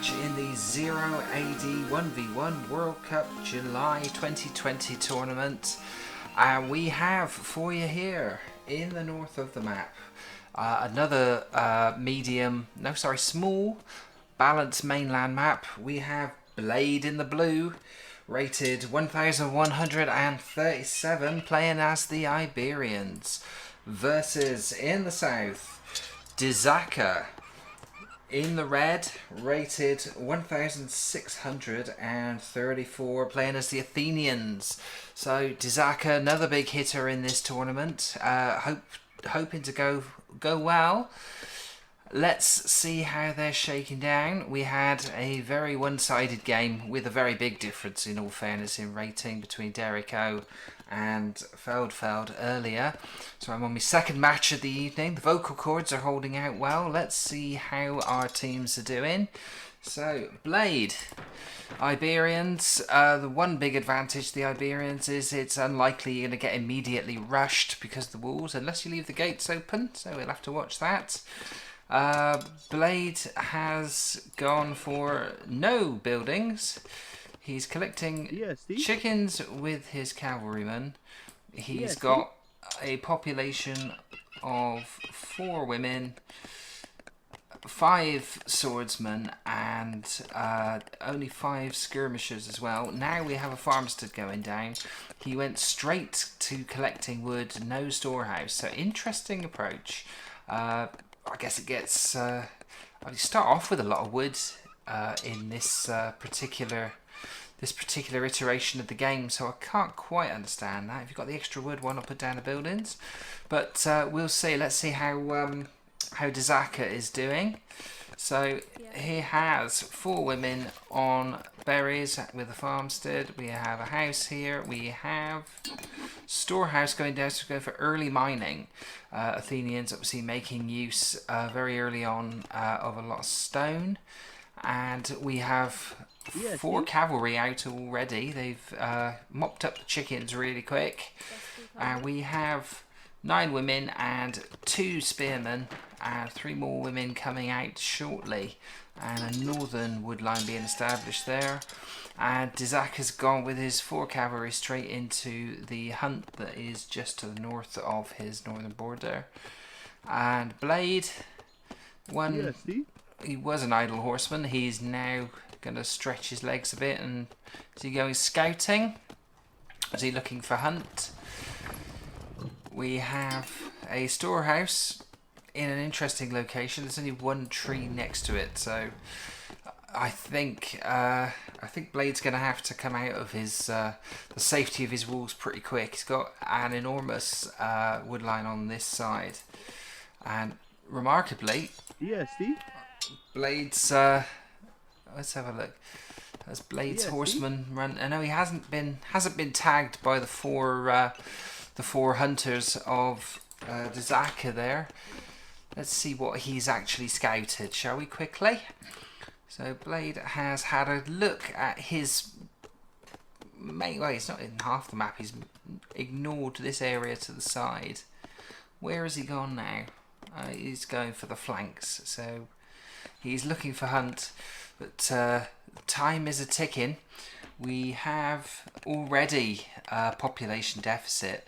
Rush in the 0AD 1v1 World Cup July 2020 tournament. And we have for you here in the north of the map another small balanced mainland map. We have Blade in the blue, rated 1137, playing as the Iberians, versus in the south Dizaka in the red, rated 1634, playing as the Athenians. So Dizaka, another big hitter in this tournament, hoping to go well. Let's see how they're shaking down. We had a very one-sided game with a very big difference, in all fairness, in rating between Derek O and Feldfeld earlier. So I'm on my second match of the evening. The vocal cords are holding out well. Let's see how our teams are doing. So, Blade. Iberians, the one big advantage the Iberians is it's unlikely you're going to get immediately rushed because of the walls, unless you leave the gates open, so we'll have to watch that. Blade has gone for no buildings. He's collecting chickens with his cavalrymen. He's got a population of 4 women, 5 swordsmen, and only 5 skirmishers as well. Now we have a farmstead going down. He went straight to collecting wood, no storehouse. So interesting approach. I guess it gets... you start off with a lot of wood in this particular iteration of the game, so I can't quite understand that. If you've got the extra wood, why not put down the buildings? But we'll see. Let's see how Dizaka is doing. So he has 4 women on berries with a farmstead. We have a house here. We have storehouse going down, so we go for early mining. Athenians obviously making use very early on of a lot of stone. And we have 4 cavalry out already. They've mopped up the chickens really quick. And we have 9 women and 2 spearmen, and 3 more women coming out shortly, and a northern wood line being established there. And Dizaka's gone with his 4 cavalry straight into the hunt that is just to the north of his northern border. And Blade, he was an idle horseman. He's now going to stretch his legs a bit. And is he going scouting? Is he looking for hunt? We have a storehouse in an interesting location. There's only 1 tree next to it, so I think Blade's going to have to come out of his the safety of his walls pretty quick. He's got an enormous wood line on this side, and remarkably, Blade's let's have a look. As Blade's horseman run. I know he hasn't been tagged by the 4 hunters of Dizaka there. Let's see what he's actually scouted, shall we, quickly? So Blade has had a look at his main... Well, he's not in half the map. He's ignored this area to the side. Where has he gone now? He's going for the flanks. So he's looking for hunt. But time is a-ticking. We have already a population deficit.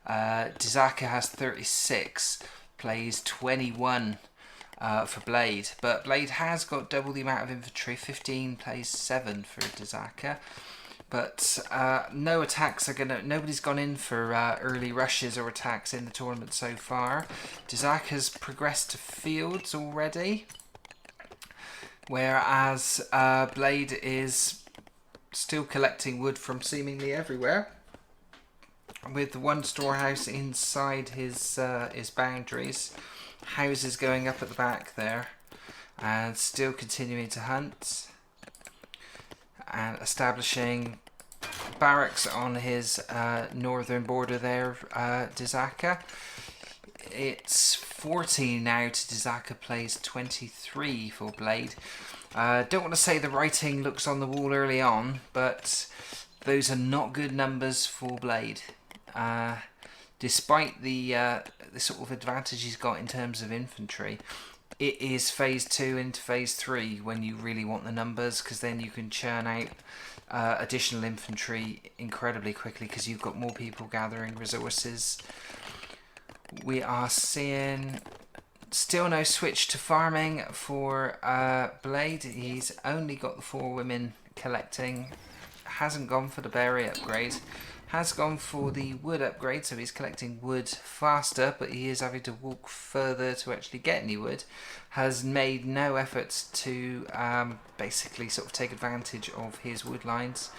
Dizaka has 36, plays 21 for Blade, but Blade has got double the amount of infantry, 15 plays 7 for Dizaka. But no attacks nobody's gone in for early rushes or attacks in the tournament so far. Dizaka's progressed to fields already, whereas Blade is still collecting wood from seemingly everywhere, with the 1 storehouse inside his boundaries, houses going up at the back there, and still continuing to hunt and establishing barracks on his northern border there, Dizaka. It's 14 now to Dizaka, plays 23 for Blade. Don't want to say the writing looks on the wall early on, but those are not good numbers for Blade. Despite the sort of advantage he's got in terms of infantry, it is phase 2 into phase 3 when you really want the numbers, because then you can churn out additional infantry incredibly quickly because you've got more people gathering resources. We are seeing still no switch to farming for Blade. He's only got the 4 women collecting. Hasn't gone for the berry upgrade. Has gone for the wood upgrade, so he's collecting wood faster, but he is having to walk further to actually get any wood. Has made no efforts to basically sort of take advantage of his wood lines.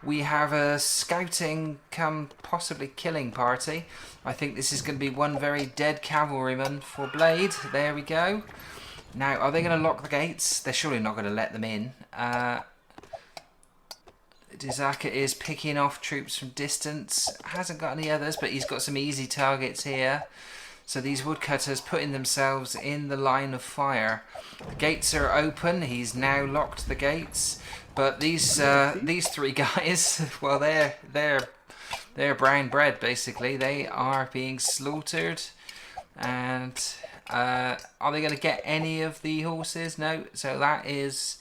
We have a scouting come possibly killing party. I think this is going to be one very dead cavalryman for Blade. There we go. Now, are they going to lock the gates? They're surely not going to let them in. Dizaka is picking off troops from distance. Hasn't got any others, but he's got some easy targets here. So these woodcutters putting themselves in the line of fire. The gates are open. He's now locked the gates. But these 3 guys, well, they're brown bread basically. They are being slaughtered. And are they going to get any of the horses? No. So that is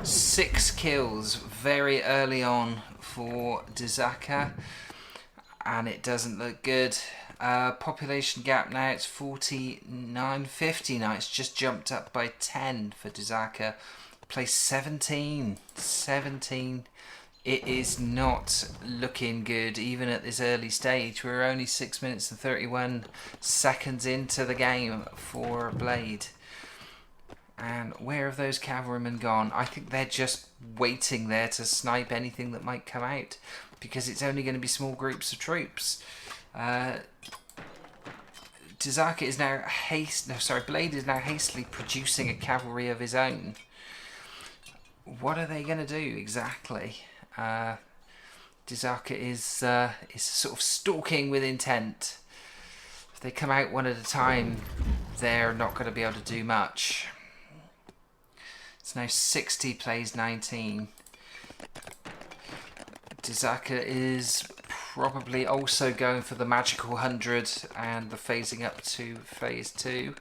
6 kills very early on for Dizaka, and it doesn't look good. Population gap now, it's 49-50 now. It's just jumped up by 10 for Dizaka. Place 17. It is not looking good even at this early stage. We're only 6 minutes and 31 seconds into the game for Blade. And where have those cavalrymen gone? I think they're just waiting there to snipe anything that might come out, because it's only going to be small groups of troops. Dizaka is now Blade is now hastily producing a cavalry of his own. What are they going to do exactly? Dizaka is sort of stalking with intent. If they come out one at a time, they're not going to be able to do much. It's now 60 plays 19. Dizaka is probably also going for the magical 100 and the phasing up to phase 2.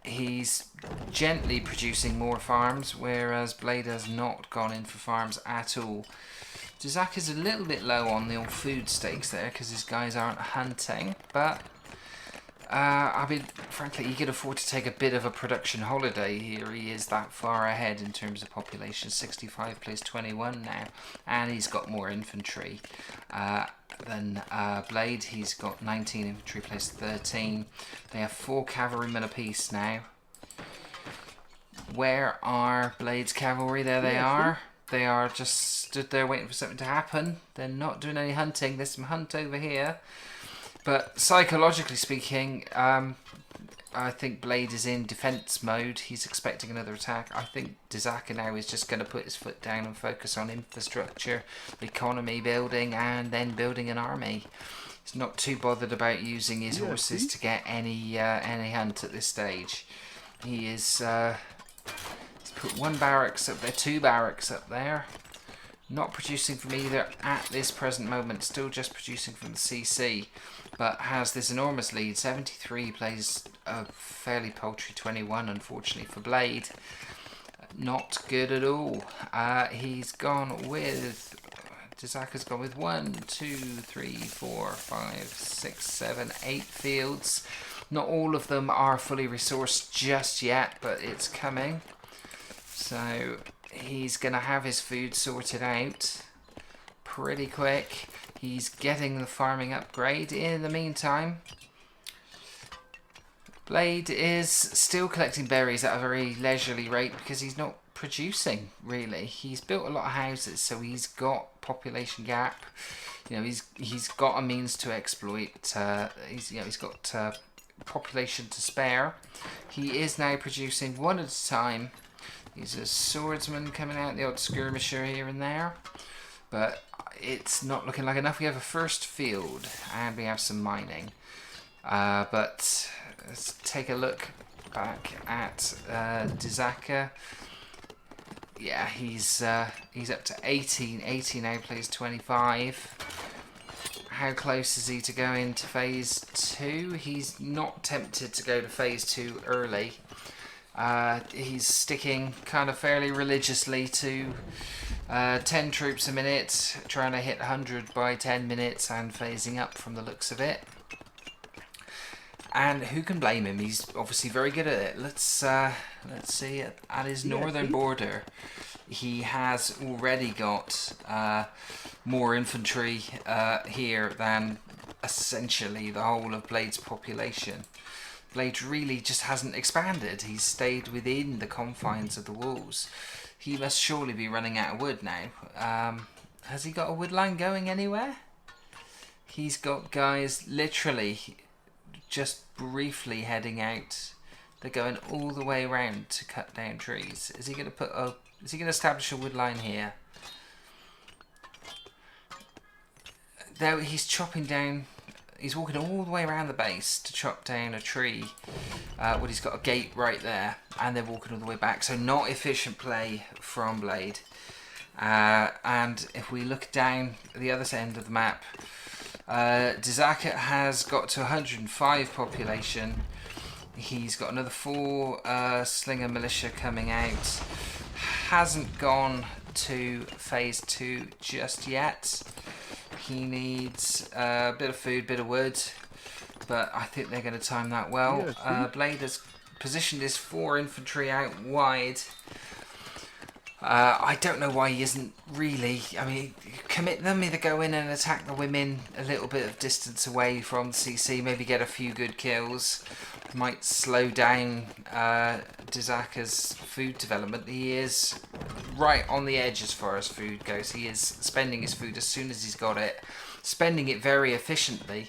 He's gently producing more farms, whereas Blade has not gone in for farms at all. Dizaka's a little bit low on the old food stakes there because his guys aren't hunting, but I mean, frankly, he could afford to take a bit of a production holiday here. He is that far ahead in terms of population. 65 plays 21 now, and he's got more infantry than Blade. He's got 19 infantry, plays 13. They have 4 cavalrymen apiece now. Where are Blade's cavalry? There they are. They are just stood there waiting for something to happen. They're not doing any hunting. There's some hunt over here. But psychologically speaking, I think Blade is in defense mode. He's expecting another attack. I think Dizaka now is just going to put his foot down and focus on infrastructure, economy building, and then building an army. He's not too bothered about using his horses to get any hunt at this stage. He is he's put 1 barracks up there, 2 barracks up there. Not producing from either at this present moment, still just producing from the CC, but has this enormous lead. 73 plays a fairly paltry 21, unfortunately for Blade. Not good at all. He's gone with, Dizaka's gone with 1, 2, 3, 4, 5, 6, 7, 8 fields. Not all of them are fully resourced just yet, but it's coming. So he's going to have his food sorted out pretty quick. He's getting the farming upgrade. In the meantime, Blade is still collecting berries at a very leisurely rate because he's not producing, really. He's built a lot of houses, so he's got population gap. You know, he's got a means to exploit. He's got population to spare. He is now producing 1 at a time. He's a swordsman coming out, the odd skirmisher here and there. But it's not looking like enough. We have a first field and we have some mining. But let's take a look back at Dizaka. Yeah, he's up to 18. 80 now, plays 25. How close is he to going to phase 2? He's not tempted to go to phase 2 early. He's sticking kind of fairly religiously to 10 troops a minute, trying to hit 100 by 10 minutes and phasing up from the looks of it. And who can blame him? He's obviously very good at it. Let's see, at his northern border, he has already got more infantry here than essentially the whole of Blade's population. Blade really just hasn't expanded. He's stayed within the confines of the walls. He must surely be running out of wood now. Has he got a wood line going anywhere? He's got guys literally just briefly heading out. They're going all the way around to cut down trees. Is he going to put a? Is he going to establish a wood line here? Though he's chopping down. He's walking all the way around the base to chop down a tree. Well, he's got a gate right there, and they're walking all the way back. So not efficient play from Blade. And if we look down the other end of the map, Dizaka has got to 105 population. He's got another 4 Slinger militia coming out. Hasn't gone to phase 2 just yet. He needs a bit of food, bit of wood, but I think they're going to time that well. Blade has positioned his 4 infantry out wide. I don't know why he isn't really. I mean, commit them, either go in and attack the women a little bit of distance away from CC, maybe get a few good kills. Might slow down Dizaka's food development. He is right on the edge as far as food goes. He is spending his food as soon as he's got it, spending it very efficiently.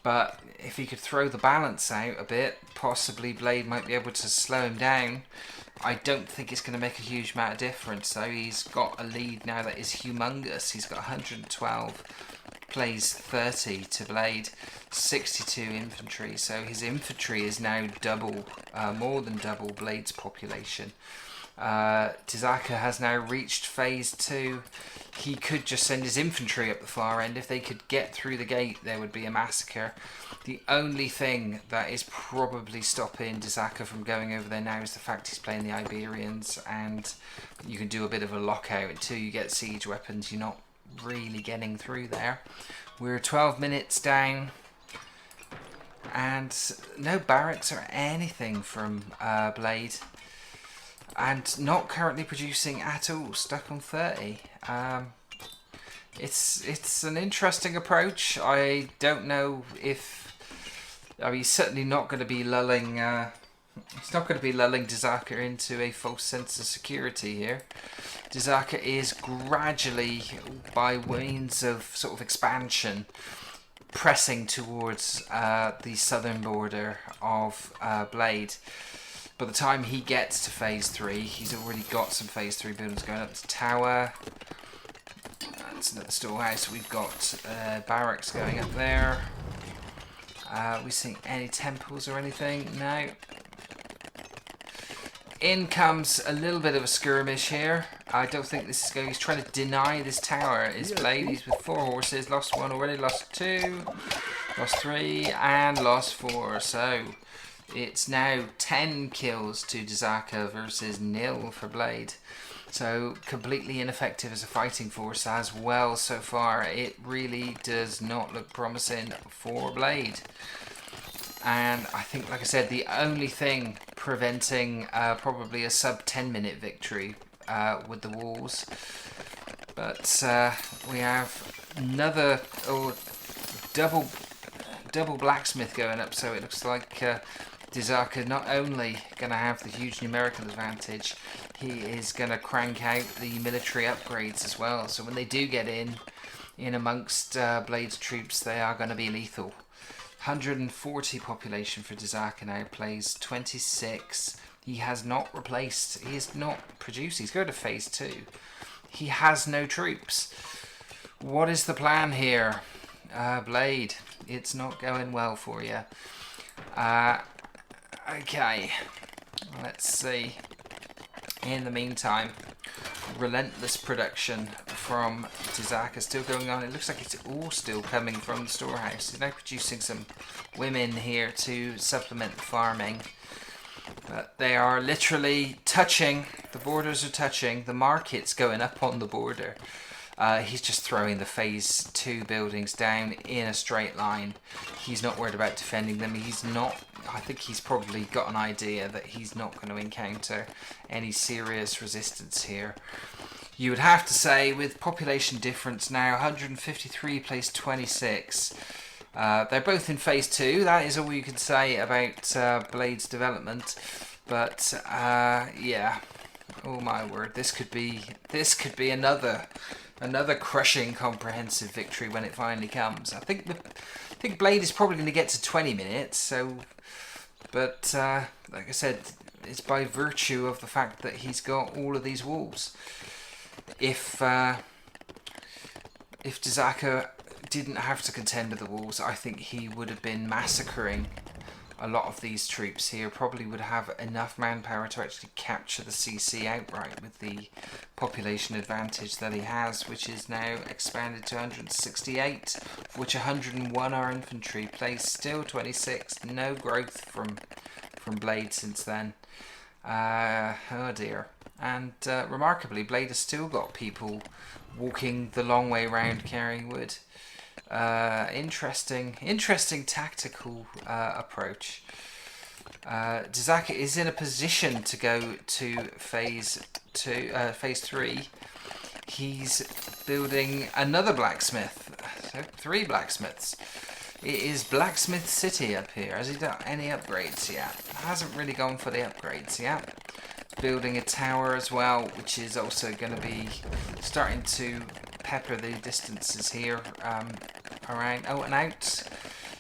But if he could throw the balance out a bit, possibly Blade might be able to slow him down. I don't think it's going to make a huge amount of difference. So he's got a lead now that is humongous. He's got 112, plays 30 to Blade, 62 infantry. So his infantry is now double, more than double Blade's population. Dizaka has now reached phase 2. He could just send his infantry up the far end. If they could get through the gate, there would be a massacre. The only thing that is probably stopping Dizaka from going over there now is the fact he's playing the Iberians, and you can do a bit of a lockout until you get siege weapons. You're not really getting through there. We're 12 minutes down, and no barracks or anything from Blade. And not currently producing at all, stuck on 30. It's an interesting approach. I don't know if... I mean, he's certainly not going to be lulling... he's not going to be lulling Dizaka into a false sense of security here. Dizaka is gradually, by means of sort of expansion, pressing towards the southern border of Blade. By the time he gets to phase 3, he's already got some phase 3 buildings going up. The tower, that's another storehouse. We've got barracks going up there. We seeing any temples or anything? No. In comes a little bit of a skirmish here. I don't think this is going. He's trying to deny this tower. Is Blade? He's with 4 horses. Lost 1 already. Lost 2. Lost 3 and lost 4. So it's now 10 kills to Dizaka versus 0 for Blade. So completely ineffective as a fighting force as well so far. It really does not look promising for Blade. And I think, like I said, the only thing preventing probably a sub 10 minute victory with the walls. But we have another double blacksmith going up, so it looks like Dizaka not only going to have the huge numerical advantage, he is going to crank out the military upgrades as well. So when they do get in amongst Blade's troops, they are going to be lethal. 140 population for Dizaka now, plays 26. He has not replaced, he is not produced. He's going to phase 2. He has no troops. What is the plan here? Blade, it's not going well for you. Okay, let's see. In the meantime, relentless production from Dizaka still going on. It looks like it's all still coming from the storehouse. He's now producing some women here to supplement the farming. But they are literally touching. The borders are touching. The market's going up on the border. He's just throwing the phase 2 buildings down in a straight line. He's not worried about defending them. He's not. I think he's probably got an idea that he's not going to encounter any serious resistance here. You would have to say, with population difference now, 153 plays 26. They're both in phase 2. That is all you can say about Blade's development. But yeah, oh my word, this could be another crushing, comprehensive victory when it finally comes. I think Blade is probably going to get to 20 minutes. So, but like I said, it's by virtue of the fact that he's got all of these walls. If Dizaka didn't have to contend with the walls, I think he would have been massacring a lot of these troops here. Probably would have enough manpower to actually capture the CC outright with the population advantage that he has, which is now expanded to 168, of which 101 are infantry. Plays still 26. No growth from Blade since then. Oh dear. And remarkably, Blade has still got people walking the long way round carrying wood. Interesting tactical approach. Dizaka is in a position to go to phase 3. He's building another blacksmith. So 3 blacksmiths. It is Blacksmith City up here. Has he done any upgrades yet? Hasn't really gone for the upgrades yet. Building a tower as well, which is also going to be starting to pepper the distances here around. Oh, and out.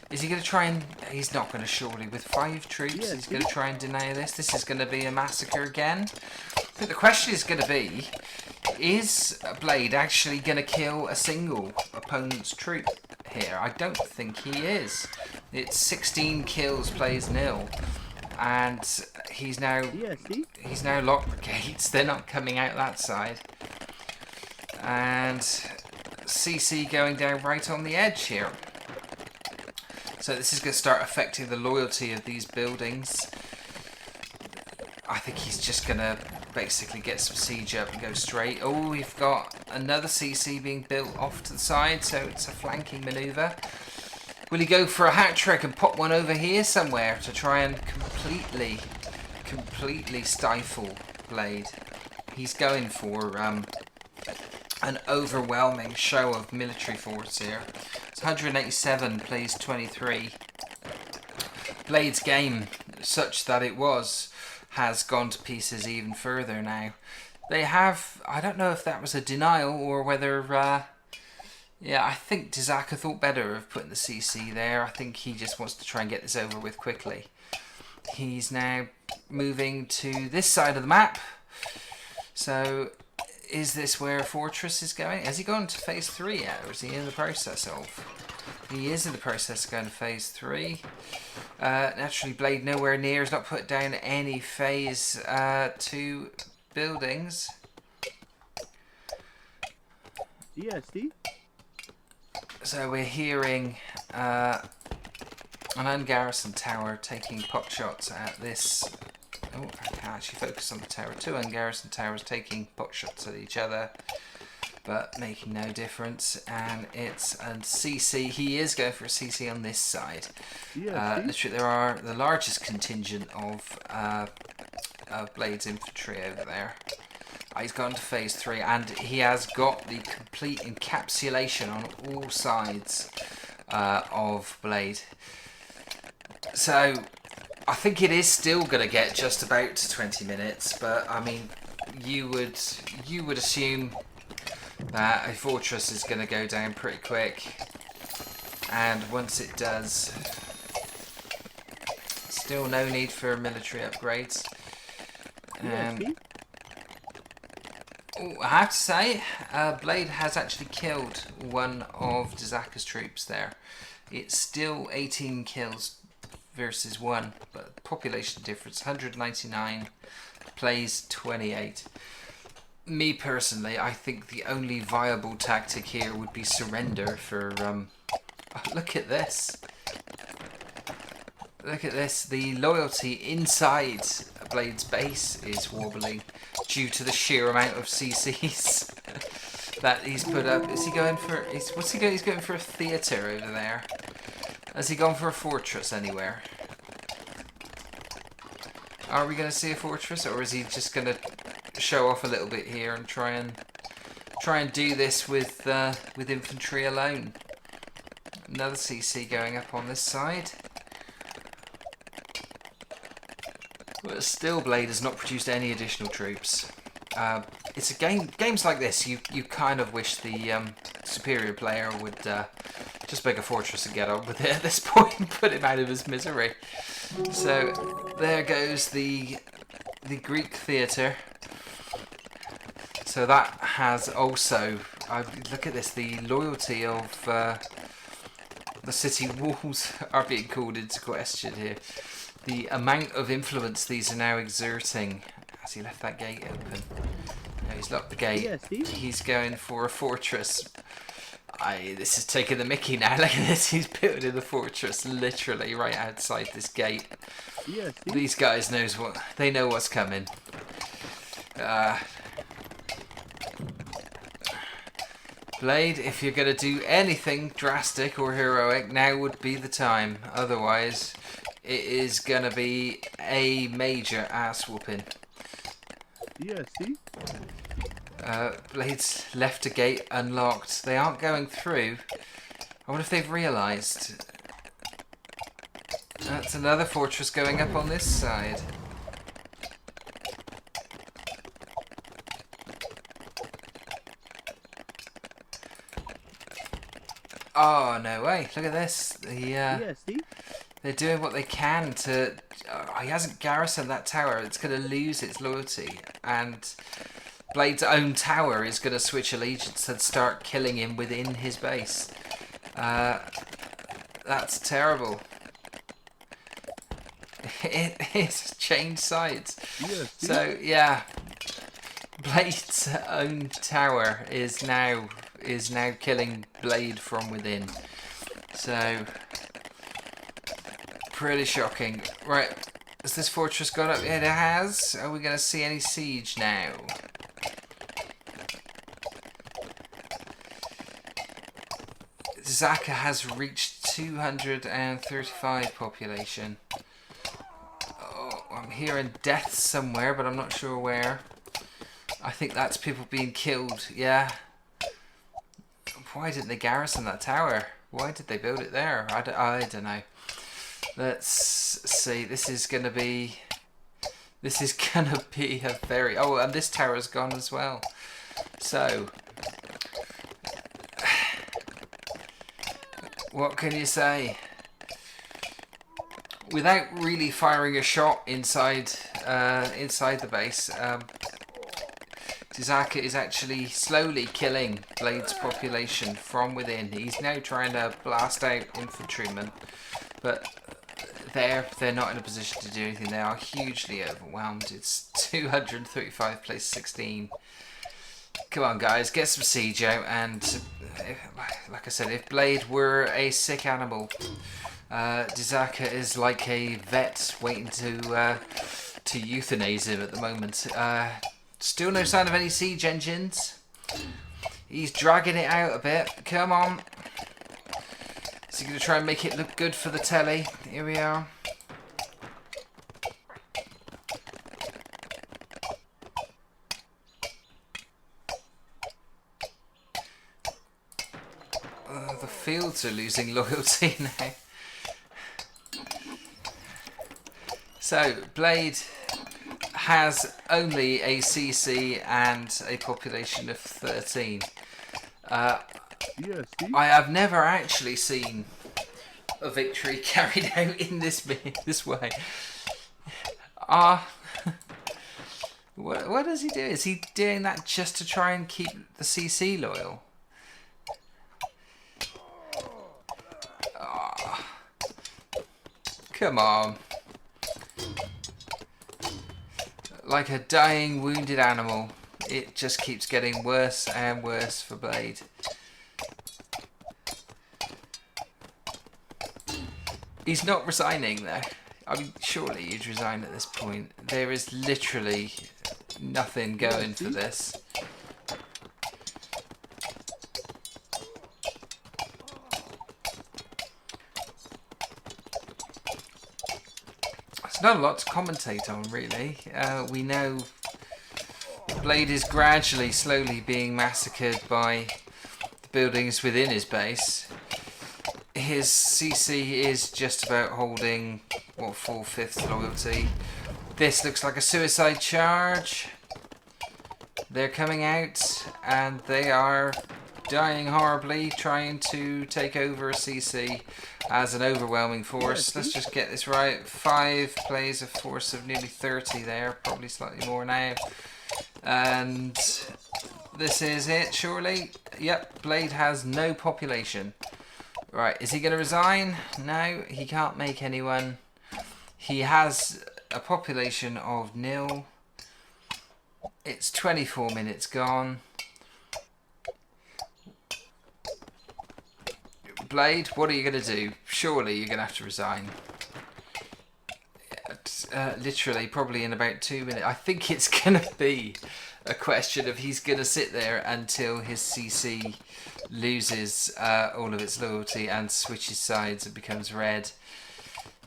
Is he going to try and... He's not going to, surely. With 5 troops, he's going to try and deny this. This is going to be a massacre again. But the question is going to be, is Blade actually going to kill a single opponent's troop here? I don't think he is. It's 16 kills, plays 0. And he's now locked the gates. They're not coming out that side. And CC going down right on the edge here. So this is going to start affecting the loyalty of these buildings. I think he's just going to basically get some siege up and go straight. Oh, we've got another CC being built off to the side, so it's a flanking manoeuvre. Will he go for a hat trick and pop one over here somewhere to try and completely stifle Blade? He's going for an overwhelming show of military force here. It's 187 plays 23. Blade's game, such that it was, has gone to pieces even further now. They have, I don't know if that was a denial or whether... yeah, I think Dizaka thought better of putting the CC there. I think he just wants to try and get this over with quickly. He's now moving to this side of the map. So, is this where a fortress is going? Has he gone to phase 3 yet, or is he in the process of? He is in the process of going to phase 3. Naturally, Blade nowhere near has not put down any phase 2 buildings. DSD? So we're hearing an ungarrisoned tower taking pot shots at this. Oh, I can't actually focus on the tower. 2 ungarrisoned towers taking pot shots at each other, but making no difference. And it's a CC. He is going for a CC on this side. Literally, there are the largest contingent of Blade's infantry over there. He's gone to phase 3, and he has got the complete encapsulation on all sides of Blade. So I think it is still going to get just about to 20 minutes, but I mean, you would assume that a fortress is going to go down pretty quick, and once it does, still no need for military upgrades. Oh, I have to say, Blade has actually killed one of Dizaka's troops there. It's still 18 kills versus 1, but population difference 199 plays 28. Me personally, I think the only viable tactic here would be surrender for... oh, look at this. Look at this. The loyalty inside Blade's base is wobbling due to the sheer amount of CCs that he's put up. Is he going for? What's he going? He's going for a theatre over there. Has he gone for a fortress anywhere? Are we going to see a fortress, or is he just going to show off a little bit here and try and do this with infantry alone? Another CC going up on this side. But still, Blade has not produced any additional troops. It's a games like this, you kind of wish the superior player would just make a fortress and get on with it at this point and put him out of his misery. So there goes the Greek theatre. So that has also, look at this, the loyalty of the city walls are being called into question here. The amount of influence these are now exerting. Has he left that gate open? No, he's locked the gate. Yeah, Steve? He's going for a fortress. This is taking the mickey now. Look at this. He's building the fortress literally right outside this gate. Yeah, Steve? These guys they know what's coming. Blade, if you're going to do anything drastic or heroic, now would be the time. Otherwise, it is going to be a major ass whooping. Yeah, see? Blade's left a gate unlocked. They aren't going through. I wonder if they've realised. That's another fortress going up on this side. Oh, no way. Look at this. Yeah, Steve? They're doing what they can to... he hasn't garrisoned that tower. It's going to lose its loyalty. And Blade's own tower is going to switch allegiance and start killing him within his base. That's terrible. It's changed sides. Yeah, Steve? So, yeah. Blade's own tower is now killing Blade from within. So... pretty shocking. Right, has this fortress gone up? It has. Are we going to see any siege now? Dizaka has reached 235 population. Oh, I'm hearing deaths somewhere, but I'm not sure where. I think that's people being killed, yeah. Why didn't they garrison that tower? Why did they build it there? I don't know. Let's see. This is gonna be a very... Oh, and this tower's gone as well. So, what can you say? Without really firing a shot inside the base, Dizaka is actually slowly killing Blade's population from within. He's now trying to blast out infantrymen, but they're not in a position to do anything. They are hugely overwhelmed. It's 235 plays 16. Come on, guys, get some siege out. And like I said, if Blade were a sick animal, Dizaka is like a vet waiting to euthanize him at the moment. Still no sign of any siege engines. He's dragging it out a bit. Come on. Is he going to try and make it look good for the telly? Here we are. The fields are losing loyalty now. So, Blade has only a CC and a population of 13. Yeah, see? I have never actually seen a victory carried out in this way. What does he do? Is he doing that just to try and keep the CC loyal? Come on. Like a dying, wounded animal, it just keeps getting worse and worse for Blade. He's not resigning though. I mean, surely you'd resign at this point. There is literally nothing going for this. There's not a lot to commentate on, really. We know Blade is gradually, slowly being massacred by the buildings within his base. His CC is just about holding, what, 4/5 loyalty. This looks like a suicide charge. They're coming out and they are dying horribly, trying to take over a CC as an overwhelming force. Let's just get this right. 5 plays a force of nearly 30 there, probably slightly more now. And this is it, surely. Yep, Blade has no population. Right, is he going to resign? No, he can't make anyone. He has a population of 0. It's 24 minutes gone. Blade, what are you going to do? Surely you're going to have to resign. Literally, probably in about 2 minutes. I think it's going to be a question of he's going to sit there until his CC loses all of its loyalty and switches sides and becomes red.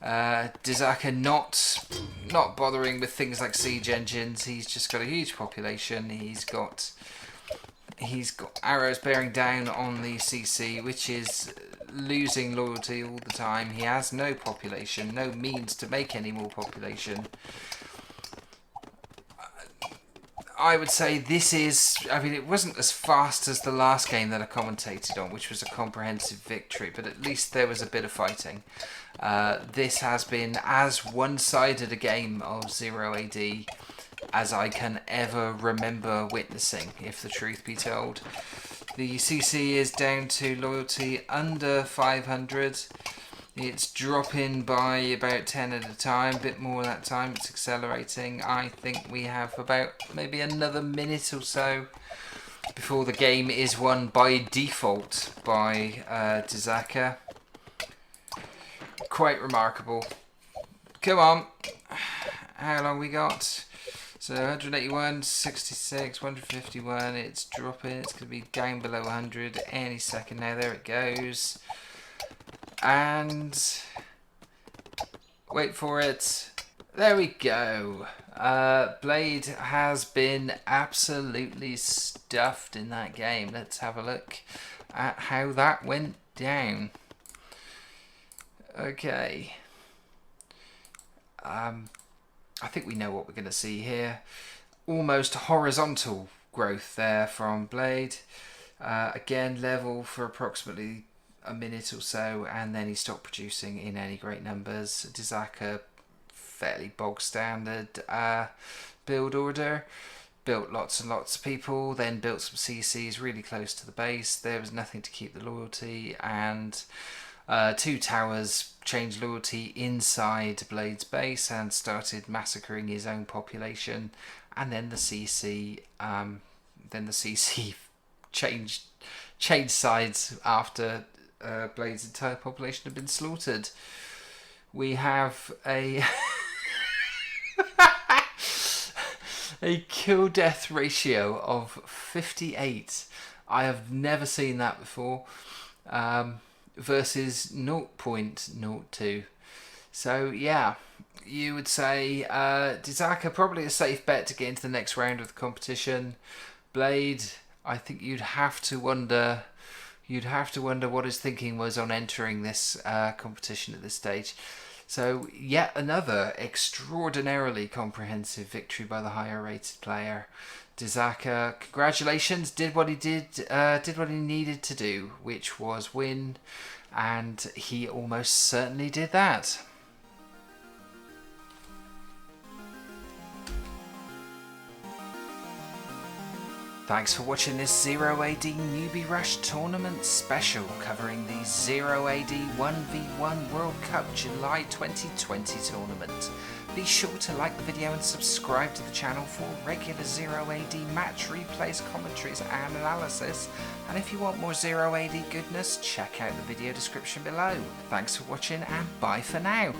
Dizaka not bothering with things like siege engines. He's just got a huge population. He's got arrows bearing down on the CC, which is losing loyalty all the time. He has no population, no means to make any more population. I would say this is, I mean, it wasn't as fast as the last game that I commentated on, which was a comprehensive victory, but at least there was a bit of fighting. This has been as one-sided a game of 0AD as I can ever remember witnessing, if the truth be told. The CC is down to loyalty under 500. It's dropping by about 10 at a time, a bit more that time. It's accelerating. I think we have about maybe another minute or so before the game is won by default by Dizaka. Quite remarkable. Come on. How long we got? So 181, 66, 151. It's dropping. It's going to be down below 100 any second now. There it goes. And wait for it. There we go. Blade has been absolutely stuffed in that game. Let's have a look at how that went down. Okay. I think we know what we're going to see here. Almost horizontal growth there from Blade. Again, level for approximately a minute or so, and then he stopped producing in any great numbers. Dizaka, fairly bog standard build order. Built lots and lots of people, then built some CCs really close to the base. There was nothing to keep the loyalty, and 2 towers changed loyalty inside Blade's base and started massacring his own population. And then the CC, changed sides after Blade's entire population had been slaughtered. We have a a kill death ratio of 58. I have never seen that before. Versus 0.02. So yeah, you would say Dizaka probably a safe bet to get into the next round of the competition. Blade, I think you'd have to wonder what his thinking was on entering this competition at this stage. So yet another extraordinarily comprehensive victory by the higher rated player. Dizaka, congratulations, did what he needed to do, which was win, and he almost certainly did that. Thanks for watching this 0AD Newbie Rush tournament special covering the 0AD 1v1 World Cup July 2020 tournament. Be sure to like the video and subscribe to the channel for regular 0AD match replays, commentaries and analysis. And if you want more 0AD goodness, check out the video description below. Thanks for watching and bye for now.